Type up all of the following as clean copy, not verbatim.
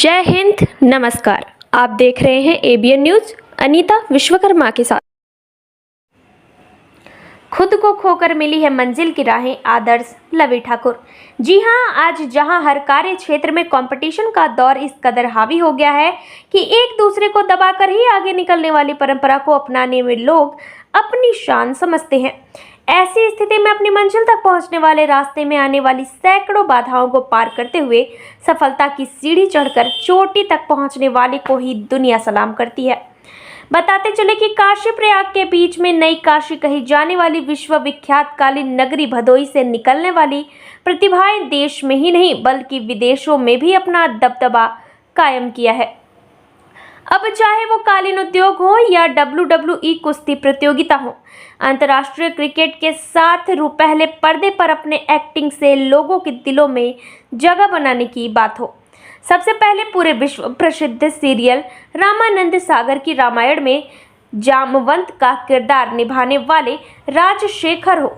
जय हिंद, नमस्कार। आप देख रहे हैं एबीएन न्यूज। अनीता विश्वकर्मा के साथ। खुद को खोकर मिली है मंजिल की राहें, आदर्श लवी ठाकुर। जी हां, आज जहां हर कार्य क्षेत्र में कंपटीशन का दौर इस कदर हावी हो गया है कि एक दूसरे को दबाकर ही आगे निकलने वाली परंपरा को अपनाने में लोग अपनी शान समझते हैं। ऐसी स्थिति में अपनी मंजिल तक पहुंचने वाले रास्ते में आने वाली सैकड़ों बाधाओं को पार करते हुए सफलता की सीढ़ी चढ़कर चोटी तक पहुंचने वाले को ही दुनिया सलाम करती है। बताते चले कि काशी प्रयाग के बीच में नई काशी कही जाने वाली विश्व विख्यात कालीन नगरी भदोही से निकलने वाली प्रतिभाएं देश में ही नहीं बल्कि विदेशों में भी अपना दबदबा कायम किया है। अब चाहे वो कालीन उद्योग हो या WWE कुश्ती प्रतियोगिता हो, अंतर्राष्ट्रीय क्रिकेट के साथ पहले पर्दे पर अपने एक्टिंग से लोगों के दिलों में जगह बनाने की बात हो। सबसे पहले पूरे विश्व प्रसिद्ध सीरियल रामानंद सागर की रामायण में जामवंत का किरदार निभाने वाले राजशेखर हो,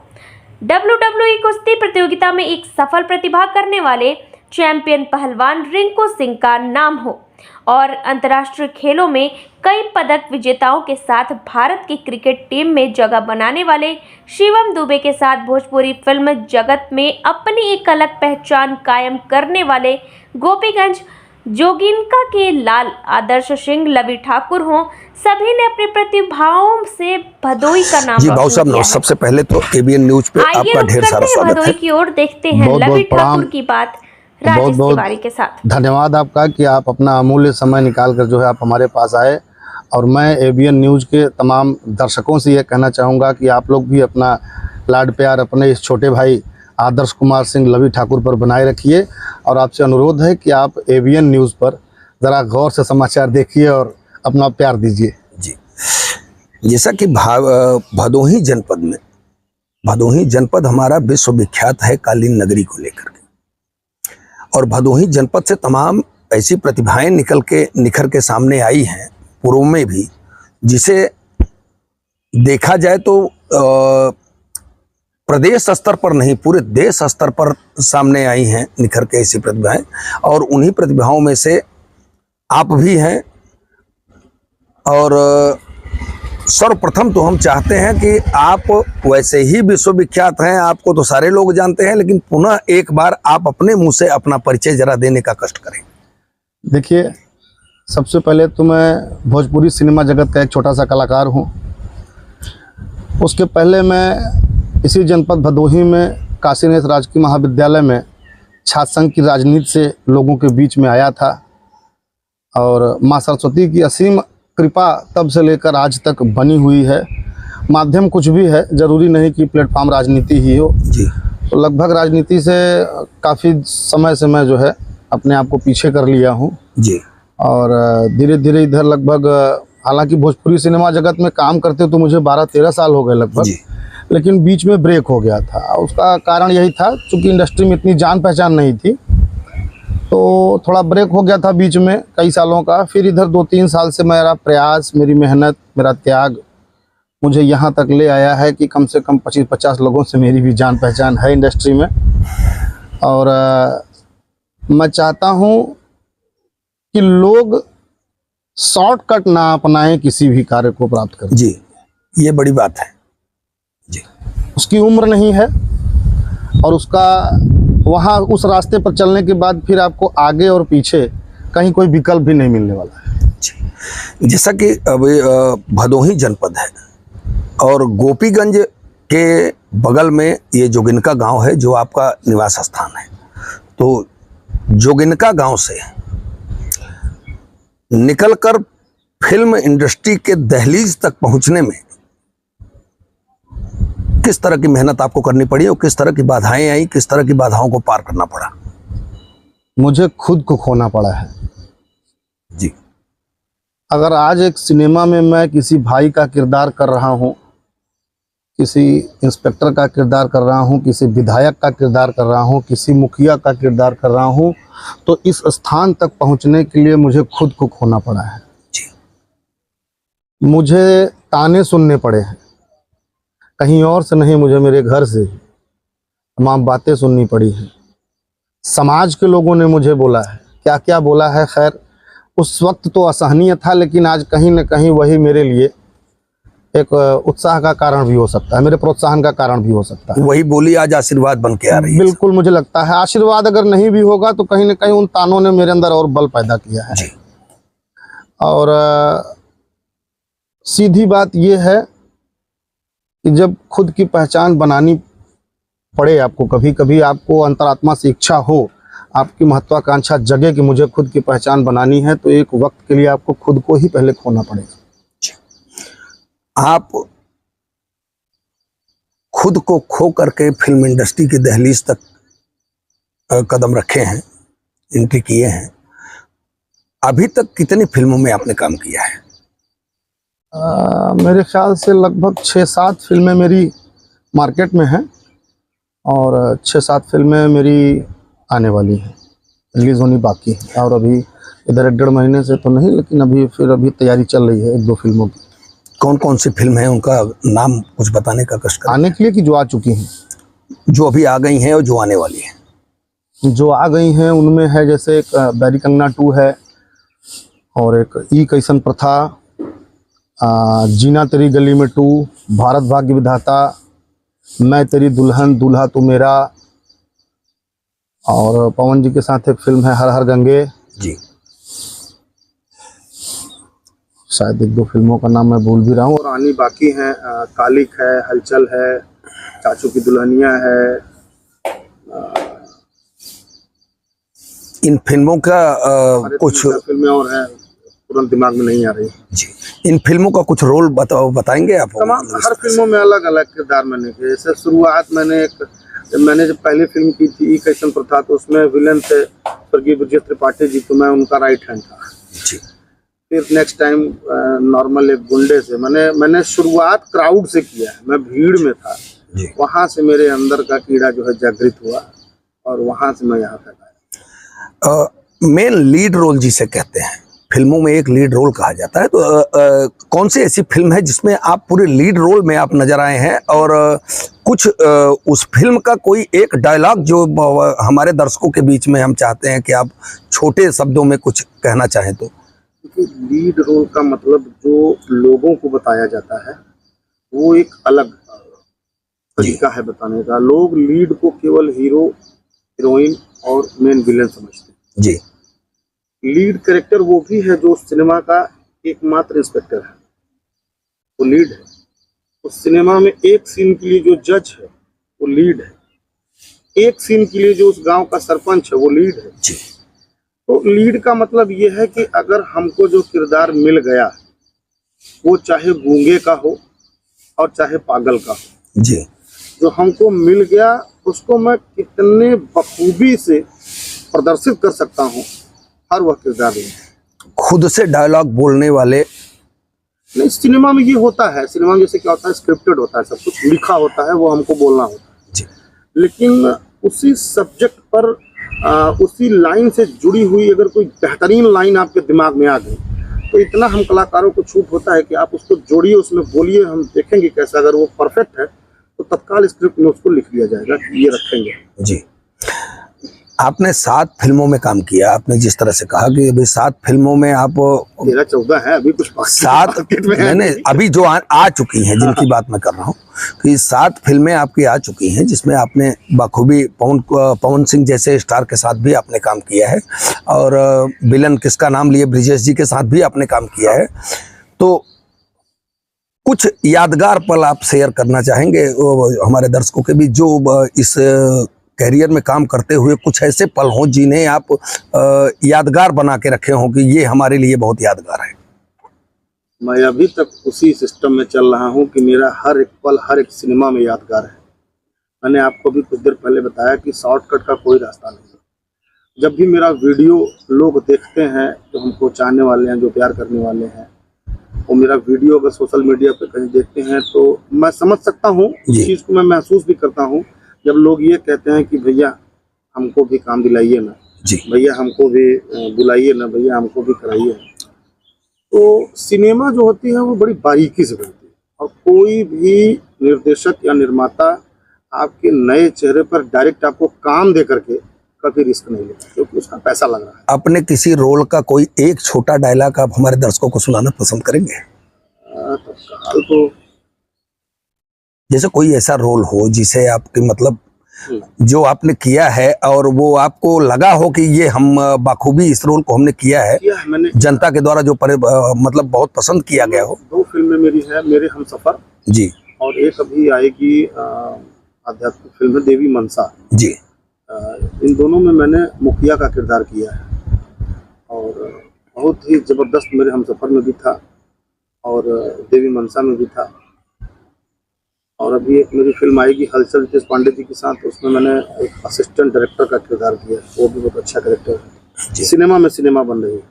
WWE कुश्ती प्रतियोगिता में एक सफल प्रतिभा करने वाले चैंपियन पहलवान रिंकू सिंह का नाम हो और अंतर्राष्ट्रीय खेलों में कई पदक विजेताओं के साथ भारत की क्रिकेट टीम में जगह बनाने वाले शिवम दुबे के साथ भोजपुरी फिल्म जगत में अपनी एक अलग पहचान कायम करने वाले गोपीगंज जोगिनका के लाल आदर्श सिंह लवी ठाकुर हों, सभी ने अपनी प्रतिभाओं से भदोही का नाम रोशन किया है। सबसे पहले तो एबीएन न्यूज पे आपका ढेर सारा स्वागत है। भदोही की ओर देखते हैं लवी ठाकुर की बात राजेश तिवारी के साथ। धन्यवाद आपका कि आप अपना अमूल्य समय निकाल कर जो है आप हमारे पास आए। और मैं एबीएन न्यूज के तमाम दर्शकों से ये कहना चाहूँगा कि आप लोग भी अपना लाड प्यार अपने इस छोटे भाई आदर्श कुमार सिंह लवी ठाकुर पर बनाए रखिए। और आपसे अनुरोध है कि आप एबीएन न्यूज़ पर ज़रा गौर से समाचार देखिए और अपना प्यार दीजिए। जी, जैसा कि भदोही जनपद हमारा विश्वविख्यात है कालीन नगरी को लेकर के, और भदोही जनपद से तमाम ऐसी प्रतिभाएं निखर के सामने आई हैं पूर्व में भी, जिसे देखा जाए तो प्रदेश स्तर पर नहीं पूरे देश स्तर पर सामने आई हैं निखर के ऐसी प्रतिभाएं। और उन्हीं प्रतिभाओं में से आप भी हैं। और सर्वप्रथम तो हम चाहते हैं कि आप वैसे ही विश्वविख्यात हैं, आपको तो सारे लोग जानते हैं, लेकिन पुनः एक बार आप अपने मुंह से अपना परिचय जरा देने का कष्ट करें। देखिए, सबसे पहले तो मैं भोजपुरी सिनेमा जगत का एक छोटा सा कलाकार हूं। उसके पहले मैं इसी जनपद भदोही में काशीनाथ राजकीय महाविद्यालय में छात्र संघ की राजनीति से लोगों के बीच में आया था। और माँ सरस्वती की असीम कृपा तब से लेकर आज तक बनी हुई है। माध्यम कुछ भी है, ज़रूरी नहीं कि प्लेटफॉर्म राजनीति ही हो जी। तो लगभग राजनीति से काफ़ी समय से मैं जो है अपने आप को पीछे कर लिया हूँ जी। और धीरे धीरे इधर लगभग, हालांकि भोजपुरी सिनेमा जगत में काम करते तो मुझे 12-13 साल हो गए लगभग, लेकिन बीच में ब्रेक हो गया था। उसका कारण यही था क्योंकि इंडस्ट्री में इतनी जान पहचान नहीं थी, तो थोड़ा ब्रेक हो गया था बीच में कई सालों का। फिर इधर 2-3 साल से मेरा प्रयास, मेरी मेहनत, मेरा त्याग मुझे यहाँ तक ले आया है कि कम से कम 25-50 लोगों से मेरी भी जान पहचान है इंडस्ट्री में। और मैं चाहता हूँ कि लोग शॉर्टकट ना अपनाएं किसी भी कार्य को प्राप्त करें जी। ये बड़ी बात है जी। उसकी उम्र नहीं है और उसका वहाँ उस रास्ते पर चलने के बाद फिर आपको आगे और पीछे कहीं कोई विकल्प भी नहीं मिलने वाला है जी। जैसा कि अभी भदोही जनपद है और गोपीगंज के बगल में ये जोगिनका गांव है जो आपका निवास स्थान है। तो जोगिनका गांव से निकलकर फिल्म इंडस्ट्री के दहलीज तक पहुंचने में किस तरह की मेहनत आपको करनी पड़ी और किस तरह की बाधाएं आई, किस तरह की बाधाओं को पार करना पड़ा? मुझे खुद को खोना पड़ा है जी। अगर आज एक सिनेमा में मैं किसी भाई का किरदार कर रहा हूं, किसी इंस्पेक्टर का किरदार कर रहा हूं, किसी विधायक का किरदार कर रहा हूं, किसी मुखिया का किरदार कर रहा हूं, तो इस स्थान तक पहुंचने के लिए मुझे खुद को खोना पड़ा है जी। मुझे ताने सुनने पड़े हैं, कहीं और से नहीं, मुझे मेरे घर से तमाम बातें सुननी पड़ी हैं। समाज के लोगों ने मुझे बोला है क्या क्या बोला है। खैर उस वक्त तो असहनीय था, लेकिन आज कहीं न कहीं वही मेरे लिए एक उत्साह का कारण भी हो सकता है, मेरे प्रोत्साहन का कारण भी हो सकता है। वही बोली आज आशीर्वाद बन के आ रही है। बिल्कुल, मुझे लगता है आशीर्वाद अगर नहीं भी होगा तो कहीं न कहीं उन तानों ने मेरे अंदर और बल पैदा किया है। जी। और सीधी बात यह है कि जब खुद की पहचान बनानी पड़े आपको, कभी कभी आपको अंतरात्मा से इच्छा हो, आपकी महत्वाकांक्षा जगे कि मुझे खुद की पहचान बनानी है, तो एक वक्त के लिए आपको खुद को ही पहले खोना पड़ेगा। आप खुद को खो करके फिल्म इंडस्ट्री की दहलीज तक कदम रखे हैं, एंट्री किए हैं। अभी तक कितनी फिल्मों में आपने काम किया है? मेरे ख्याल से लगभग 6-7 फिल्में मेरी मार्केट में हैं और 6-7 फिल्में मेरी आने वाली हैं, रिलीज़ होनी बाकी है। और अभी इधर 1-1.5 महीने से तो नहीं, लेकिन अभी तैयारी चल रही है 1-2 फिल्मों की। कौन कौन सी फिल्म है, उनका नाम कुछ बताने का कष्ट करें। आने के लिए कि जो आ चुकी हैं? जो अभी आ गई हैं और जो आने वाली हैं। जो आ गई हैं उनमें है जैसे एक बैरी कंगना 2 है, और एक ई कैसन प्रथा, जीना तेरी गली में 2, भारत भाग्य विधाता, मैं तेरी दुल्हन दूल्हा तू मेरा, और पवन जी के साथ एक फिल्म है हर हर गंगे जी। शायद 1-2 फिल्मों का नाम मैं भूल भी रहा हूँ, और आनी बाकी हैं। कालिक है, हलचल है, चाचू की दुल्हनिया है। इन फिल्मों का कुछ फिल्में और हैं, तुरंत दिमाग में नहीं आ रही। जी। इन फिल्मों का कुछ रोल बताएंगे आप? तमाम हर फिल्मों में अलग अलग किरदार मैंने किए। जैसे शुरुआत मैंने जब पहली फिल्म की थी कैसन प्रथा, तो उसमें विलन थे स्वर्गीय ब्रजेश त्रिपाठी जी, तो मैं उनका राइट हैंड था। जी। फिर नेक्स्ट टाइम नॉर्मल एक गुंडे से मैंने शुरुआत क्राउड से किया है, मैं भीड़ में था। वहाँ से मेरे अंदर का कीड़ा जो है जागृत हुआ, और वहाँ से मैं यहाँ तक आया। मेन लीड रोल जिसे कहते हैं, फिल्मों में एक लीड रोल कहा जाता है, तो कौन सी ऐसी फिल्म है जिसमें आप पूरे लीड रोल में आप नजर आए हैं, और कुछ उस फिल्म का कोई एक डायलॉग जो हमारे दर्शकों के बीच में हम चाहते हैं कि आप छोटे शब्दों में कुछ कहना चाहें तो? लीड रोल का मतलब जो लोगों को बताया जाता है वो एक अलग तरीका है बताने का। लोग लीड को केवल हीरो, हीरोइन और मेन विलेन समझते हैं। जी। लीड कैरेक्टर वो भी है जो सिनेमा का एकमात्र इंस्पेक्टर है, वो लीड है। उस सिनेमा में एक सीन के लिए जो जज है वो लीड है, एक सीन के लिए जो उस गांव का सरपंच है वो लीड है। जी। तो लीड का मतलब ये है कि अगर हमको जो किरदार मिल गया वो चाहे गूंगे का हो और चाहे पागल का हो, जी, जो हमको मिल गया उसको मैं कितने बखूबी से प्रदर्शित कर सकता हूँ, हर वह किरदार में। खुद से डायलॉग बोलने वाले नहीं, सिनेमा में ये होता है। सिनेमा में जैसे क्या होता है, स्क्रिप्टेड होता है, सब कुछ लिखा होता है, वो हमको बोलना होता है। जी। लेकिन उसी सब्जेक्ट पर उसी लाइन से जुड़ी हुई अगर कोई बेहतरीन लाइन आपके दिमाग में आ गई, तो इतना हम कलाकारों को छूट होता है कि आप उसको जोड़िए, उसमें बोलिए, हम देखेंगे कैसा। अगर वो परफेक्ट है तो तत्काल स्क्रिप्ट में उसको लिख लिया जाएगा कि ये रखेंगे। जी। आपने 7 फिल्मों में काम किया। आपने जिस तरह से कहा कि अभी 7 फिल्मों में आप 13-14 है, अभी कुछ 7 मैंने अभी जो आ चुकी हैं, जिनकी बात मैं कर रहा हूँ, कि 7 फिल्में आपकी आ चुकी हैं जिसमें आपने बखूबी पवन सिंह जैसे स्टार के साथ भी आपने काम किया है, और विलन किसका नाम लिए ब्रिजेश जी के साथ भी आपने काम किया है। तो कुछ यादगार पल आप शेयर करना चाहेंगे हमारे दर्शकों के बीच, जो इस कैरियर में काम करते हुए कुछ ऐसे पल हों जिन्हें आप यादगार बना के रखे हों कि ये हमारे लिए बहुत यादगार है? मैं अभी तक उसी सिस्टम में चल रहा हूं कि मेरा हर एक पल हर एक सिनेमा में यादगार है। मैंने आपको भी कुछ देर पहले बताया कि शॉर्टकट का कोई रास्ता नहीं है। जब भी मेरा वीडियो लोग देखते हैं, जो हमको चाहने वाले हैं, जो प्यार करने वाले हैं, वो मेरा वीडियो अगर सोशल मीडिया पे कहीं देखते हैं तो मैं समझ सकता हूँ, इस चीज़ को मैं महसूस भी करता हूँ। जब लोग ये कहते हैं कि भैया हमको भी काम दिलाइए ना, भैया हमको भी बुलाइए ना, भैया हमको भी कराइए, तो सिनेमा जो होती है वो बड़ी बारीकी से बनती है। और कोई भी निर्देशक या निर्माता आपके नए चेहरे पर डायरेक्ट आपको काम दे करके कभी रिस्क नहीं लेता क्योंकि उसका पैसा लग रहा है। अपने किसी रोल का कोई एक छोटा डायलॉग आप हमारे दर्शकों को सुनाना पसंद करेंगे? तत्काल तो जैसे कोई ऐसा रोल हो जिसे आपके मतलब जो आपने किया है और वो आपको लगा हो कि ये हम बाखूबी इस रोल को हमने किया है, मैंने जनता के द्वारा जो मतलब बहुत पसंद किया गया हो। 2 फिल्में मेरी है, मेरे हमसफर जी और एक अभी आएगी आध्यात्मिक फिल्म है देवी मनसा जी। इन दोनों में मैंने मुखिया का किरदार किया है और बहुत ही जबरदस्त मेरे हमसफर में भी था और देवी मनसा में भी था। और अभी एक मेरी फिल्म आएगी हलचल रितेश पांडे जी के साथ, उसमें मैंने एक असिस्टेंट डायरेक्टर का किरदार किया, वो भी बहुत अच्छा कैरेक्टर है। सिनेमा में सिनेमा बन रही है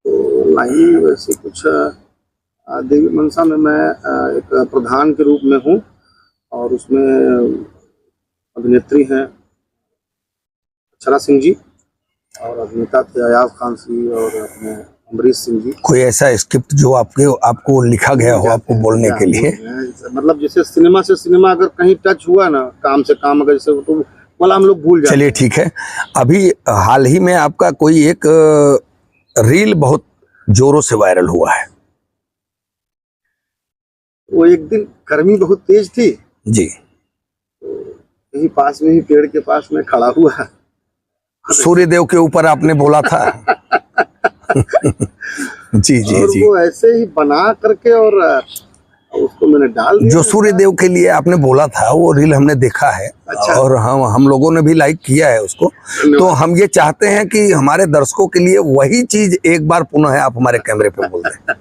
तो लाइन वैसे कुछ देवी मनसा में मैं एक प्रधान के रूप में हूँ और उसमें अभिनेत्री हैं अक्षरा सिंह जी और अभिनेता थे अयाज खान जी और अपने अमरीश सिंह जी। कोई ऐसा स्क्रिप्ट जो आपको लिखा गया हो आपको बोलने के लिए? मतलब जैसे सिनेमा से सिनेमा अगर कहीं टच हुआ ना, काम से काम अगर जैसे तो मतलब हम लोग भूल जाते। चलिए ठीक है। अभी हाल ही में आपका कोई एक रील बहुत जोरों से वायरल हुआ है। वो एक दिन गर्मी बहुत तेज थी जी। यही पास में ही पेड़ के पास में खड़ा हुआ, सूर्यदेव के ऊपर आपने बोला था। जी जी और जी। वो ऐसे ही बना करके और उसको मैंने डाल दिया। जो सूर्यदेव के लिए आपने बोला था वो रील हमने देखा है। अच्छा। और हम लोगों ने भी लाइक किया है उसको। तो हम ये चाहते हैं कि हमारे दर्शकों के लिए वही चीज एक बार पुनः आप हमारे कैमरे पे बोल दें।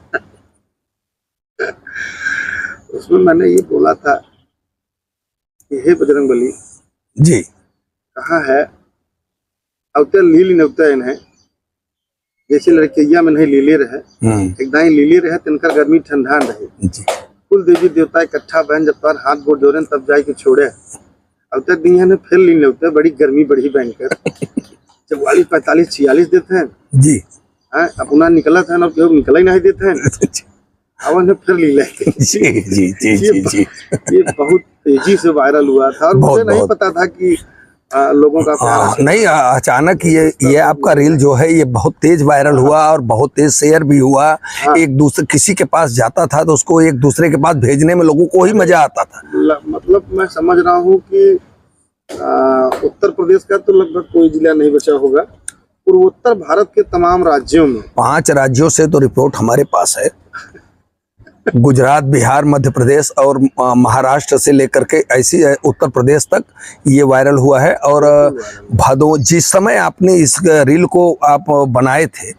उसमें मैंने ये बोला था कि हे बजरंगबली जी। कहाँ है अवते लीली नवते इन्हें जैसे लड़कैया में नहीं लीले रहे एकदम लीले रहे तिनकर गर्मी ठंडा रहे जी। कुल देवी देवता इकट्ठा बहन जब तार हाथ गोड़ जोड़े तब जाए के छोड़े अब तक दिया ने फिर लीन होते बड़ी गर्मी बढ़ी भयंकर 44 45 46 देते हैं जी। अपना निकला था ना निकला ही नहीं देते हैं अब ने फिर ली लेते। जी जी जी जी जी। ये बहुत तेजी से वायरल हुआ था और मुझे नहीं पता था कि लोगों का प्यार नहीं अचानक ये आपका रील जो है ये बहुत तेज वायरल हुआ और बहुत तेज शेयर भी हुआ। एक दूसरे किसी के पास जाता था तो उसको एक दूसरे के पास भेजने में लोगों को ही मजा आता था। मतलब मैं समझ रहा हूँ कि उत्तर प्रदेश का तो लगभग कोई जिला नहीं बचा होगा, पूर्वोत्तर भारत के तमाम राज्यों में 5 राज्यों से तो रिपोर्ट हमारे पास है। गुजरात, बिहार, मध्य प्रदेश और महाराष्ट्र से लेकर के ऐसी उत्तर प्रदेश तक ये वायरल हुआ है। और जिस समय आपने इस रील को आप बनाए थे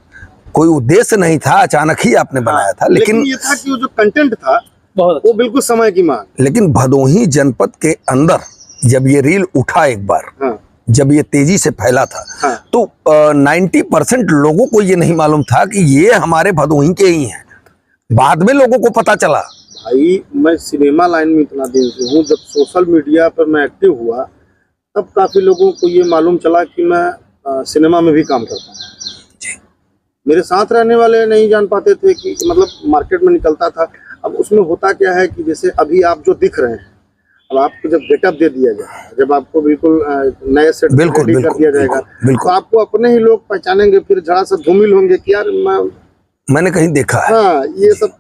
कोई उद्देश्य नहीं था, अचानक ही आपने बनाया था। लेकिन ये था कि वो जो कंटेंट था वो बिल्कुल समय की मांग। लेकिन भदोही जनपद के अंदर जब ये रील उठा एक बार जब ये तेजी से फैला था तो 90% लोगों को ये नहीं मालूम था कि ये हमारे भदोही के ही हैं। बाद में लोगों को पता चला। भाई मैं सिनेमा लाइन में इतना दिन से हूँ, जब सोशल मीडिया पर मैं एक्टिव हुआ तब काफी लोगों को ये मालूम चला कि मैं सिनेमा में भी काम करता हूँ। मेरे साथ रहने वाले नहीं जान पाते थे कि मतलब मार्केट में निकलता था। अब उसमें होता क्या है कि जैसे अभी आप जो दिख रहे हैं, अब आपको जब गेटअप दे दिया जाए, जब आपको बिल्कुल नए सेट रेडी कर दिया जाएगा तो आपको अपने ही लोग पहचानेंगे, फिर जरा सा धूमिल होंगे कि यार मैंने कहीं देखा है। हाँ, ये सब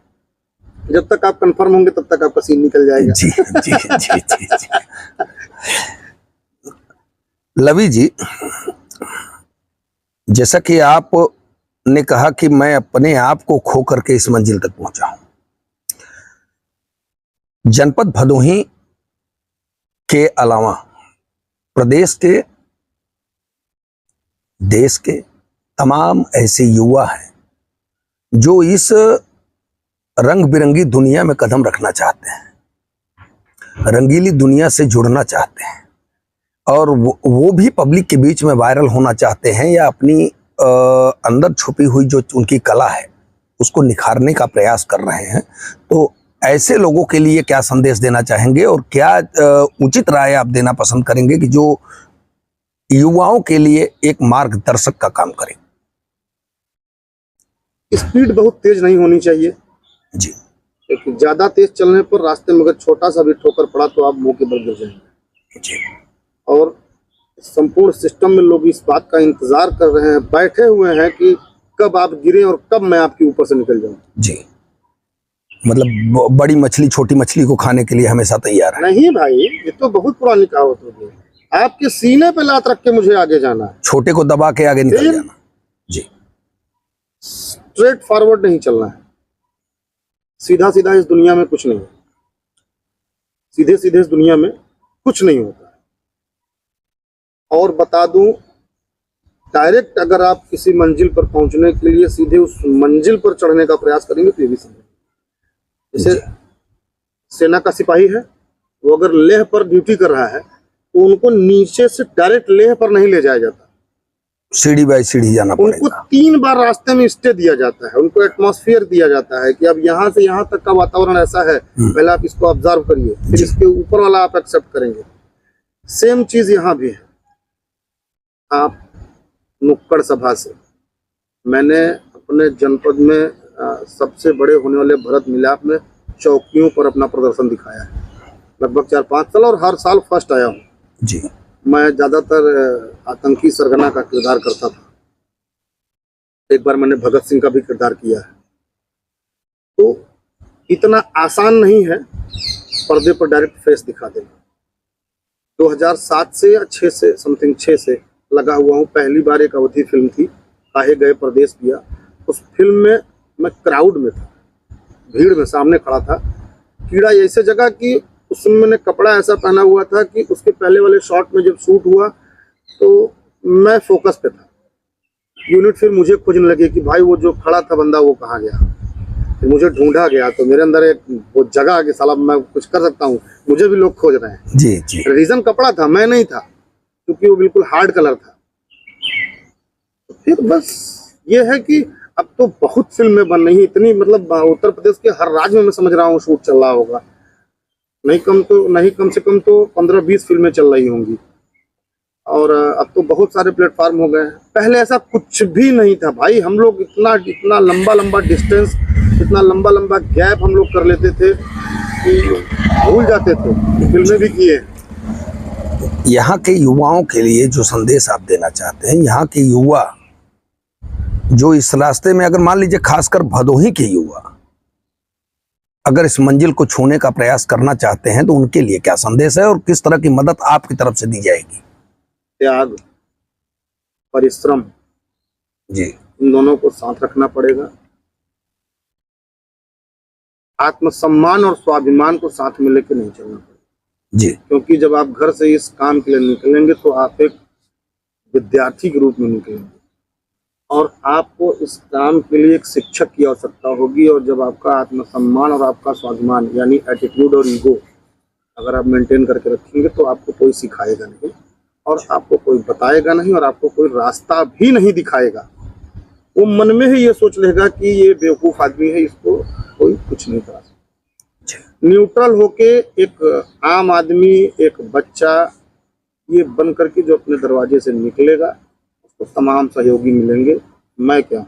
जब तक आप कंफर्म होंगे तब तक आपका सीन निकल जाएगा। जी जी जी जी जी। लवी जी, जैसा कि आप ने कहा कि मैं अपने आप को खो करके इस मंजिल तक पहुंचा हूं, जनपद भदोही के अलावा प्रदेश के, देश के तमाम ऐसे युवा हैं जो इस रंग बिरंगी दुनिया में कदम रखना चाहते हैं, रंगीली दुनिया से जुड़ना चाहते हैं और वो भी पब्लिक के बीच में वायरल होना चाहते हैं या अपनी अंदर छुपी हुई जो उनकी कला है उसको निखारने का प्रयास कर रहे हैं। तो ऐसे लोगों के लिए क्या संदेश देना चाहेंगे और क्या उचित राय आप देना पसंद करेंगे कि जो युवाओं के लिए एक मार्गदर्शक का काम करें? स्पीड बहुत तेज नहीं होनी चाहिए जी। ज्यादा तेज चलने पर रास्ते में अगर छोटा सा भी ठोकर पड़ा तो आप मुंह के बल गिर जाएंगे जी। और संपूर्ण सिस्टम में लोग इस बात का इंतजार कर रहे हैं, बैठे हुए हैं कि कब आप गिरे और कब मैं आपके ऊपर से निकल जाऊं। जी, मतलब बड़ी मछली छोटी मछली को खाने के लिए हमेशा तैयार है। नहीं भाई, ये तो बहुत पुरानी कहावत हो गई। आपके सीने पे लात रख के मुझे आगे जाना है, छोटे को दबा के आगे निकल जाना। जी, स्ट्रेट फॉरवर्ड नहीं चलना है। सीधा सीधा इस दुनिया में कुछ नहीं है, सीधे सीधे इस दुनिया में कुछ नहीं होता है। और बता दूं, डायरेक्ट अगर आप किसी मंजिल पर पहुंचने के लिए सीधे उस मंजिल पर चढ़ने का प्रयास करेंगे तो ये भी संभव। जैसे सेना का सिपाही है, वो अगर लेह पर ड्यूटी कर रहा है तो उनको नीचे से डायरेक्ट लेह पर नहीं ले जाया जाता, सीढ़ी बाय सीढ़ी जाना उनको पड़ेगा। 3 बार रास्ते में स्टे दिया जाता है, उनको एटमॉस्फेयर दिया जाता है कि अब यहाँ से यहाँ तक का वातावरण ऐसा है, पहले आप इसको ऑब्जर्व करिए, फिर इसके ऊपर वाला आप एक्सेप्ट करेंगे। सेम चीज यहाँ भी है। आप नुक्कड़ सभा से, मैंने अपने जनपद में सबसे बड़े होने वाले भरत मिलाप में चौकियों पर अपना प्रदर्शन दिखाया है, लगभग 4-5 साल, और हर साल फर्स्ट आया हूँ जी। मैं ज्यादातर आतंकी सरगना का किरदार करता था। एक बार मैंने भगत सिंह का भी किरदार किया है। तो इतना आसान नहीं है पर्दे पर डायरेक्ट फेस दिखा देना। 2007 से या 6 से समथिंग 6 से लगा हुआ हूँ। पहली बार एक अवधि फिल्म थी, काहे गए परदेस पिया। उस फिल्म में मैं क्राउड में था, भीड़ में सामने खड़ा था। कीड़ा ऐसे जगह कि उसमें मैंने कपड़ा ऐसा पहना हुआ था कि उसके पहले वाले शॉट में जब शूट हुआ तो मैं फोकस पे था। यूनिट फिर मुझे खोजने लगे कि भाई वो जो खड़ा था बंदा वो कहाँ गया। फिर मुझे ढूंढा गया तो मेरे अंदर एक वो जगह आ गई, साला मैं कुछ कर सकता हूँ, मुझे भी लोग खोज रहे हैं। जी जी। रीजन कपड़ा था, मैं नहीं था, क्योंकि वो बिल्कुल हार्ड कलर था। तो फिर बस ये है कि अब तो बहुत फिल्में बन रही, इतनी मतलब उत्तर प्रदेश के हर राज्य में मैं समझ रहा हूँ शूट चल रहा होगा। नहीं कम से कम तो 15-20 फिल्में चल रही होंगी। और अब तो बहुत सारे प्लेटफॉर्म हो गए हैं। पहले ऐसा कुछ भी नहीं था भाई। हम लोग इतना लंबा डिस्टेंस, इतना लंबा गैप हम लोग कर लेते थे कि भूल जाते थे। फिल्में भी किए। यहाँ के युवाओं के लिए जो संदेश आप देना चाहते हैं, यहाँ के युवा जो इस रास्ते में, अगर मान लीजिए खासकर भदोही के युवा अगर इस मंजिल को छूने का प्रयास करना चाहते हैं तो उनके लिए क्या संदेश है और किस तरह की मदद आपकी तरफ से दी जाएगी? त्याग, परिश्रम, जी, इन दोनों को साथ रखना पड़ेगा। आत्मसम्मान और स्वाभिमान को साथ में लेकर नहीं चलना पड़ेगा जी। क्योंकि जब आप घर से इस काम के लिए निकलेंगे तो आप एक विद्यार्थी के रूप में निकलेंगे और आपको इस काम के लिए एक शिक्षक की आवश्यकता होगी। और जब आपका आत्मसम्मान और आपका स्वाभिमान यानी एटीट्यूड और ईगो अगर आप मेंटेन करके रखेंगे तो आपको कोई सिखाएगा नहीं और आपको कोई बताएगा नहीं और आपको कोई रास्ता भी नहीं दिखाएगा। वो मन में ही ये सोच लेगा कि ये बेवकूफ़ आदमी है, इसको कोई कुछ नहीं करा सकता। न्यूट्रल होके एक आम आदमी, एक बच्चा ये बन करके जो अपने दरवाजे से निकलेगा तो तमाम सहयोगी मिलेंगे। मैं क्या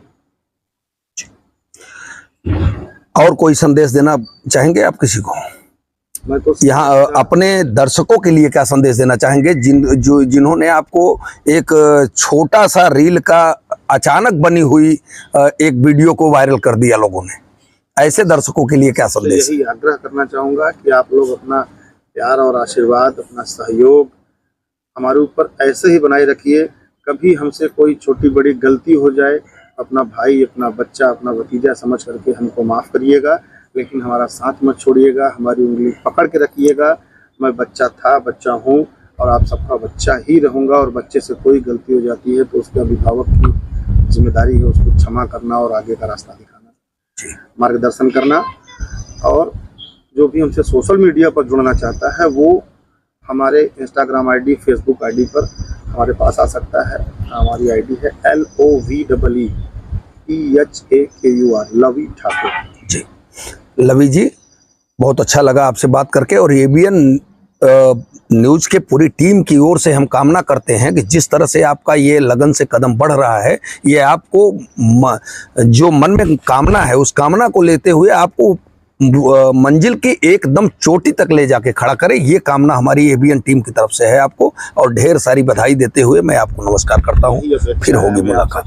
और कोई संदेश देना चाहेंगे आप किसी को? मैं तो यहाँ अपने दर्शकों के लिए क्या संदेश देना चाहेंगे जिन्होंने आपको एक छोटा सा रील का अचानक बनी हुई एक वीडियो को वायरल कर दिया लोगों ने, ऐसे दर्शकों के लिए क्या संदेश? यही आग्रह करना चाहूँगा कि आप लोग अपना प्यार और आशीर्वाद, अपना सहयोग हमारे ऊपर ऐसे ही बनाए रखिए। कभी हमसे कोई छोटी बड़ी गलती हो जाए, अपना भाई, अपना बच्चा, अपना भतीजा समझ करके हमको माफ़ करिएगा, लेकिन हमारा साथ मत छोड़िएगा, हमारी उंगली पकड़ के रखिएगा। मैं बच्चा था, बच्चा हूँ और आप सबका बच्चा ही रहूँगा। और बच्चे से कोई गलती हो जाती है तो उसके अभिभावक की जिम्मेदारी है उसको क्षमा करना और आगे का रास्ता दिखाना, मार्गदर्शन करना। और जो भी हमसे सोशल मीडिया पर जुड़ना चाहता है वो हमारे इंस्टाग्राम आईडी, फेसबुक आईडी पर हमारे पास आ सकता है। हमारी आईडी है LOVEETHAKUR, लवी ठाकुर जी। लवी जी, बहुत अच्छा लगा आपसे बात करके और ABN न्यूज़ के पूरी टीम की ओर से हम कामना करते हैं कि जिस तरह से आपका ये लगन से कदम बढ़ रहा है, ये आपको जो मन में कामना है उस कामना को लेते हुए आपको मंजिल की एकदम चोटी तक ले जाके खड़ा करे, ये कामना हमारी एबीएन टीम की तरफ से है आपको। और ढेर सारी बधाई देते हुए मैं आपको नमस्कार करता हूँ। फिर होगी मुलाकात।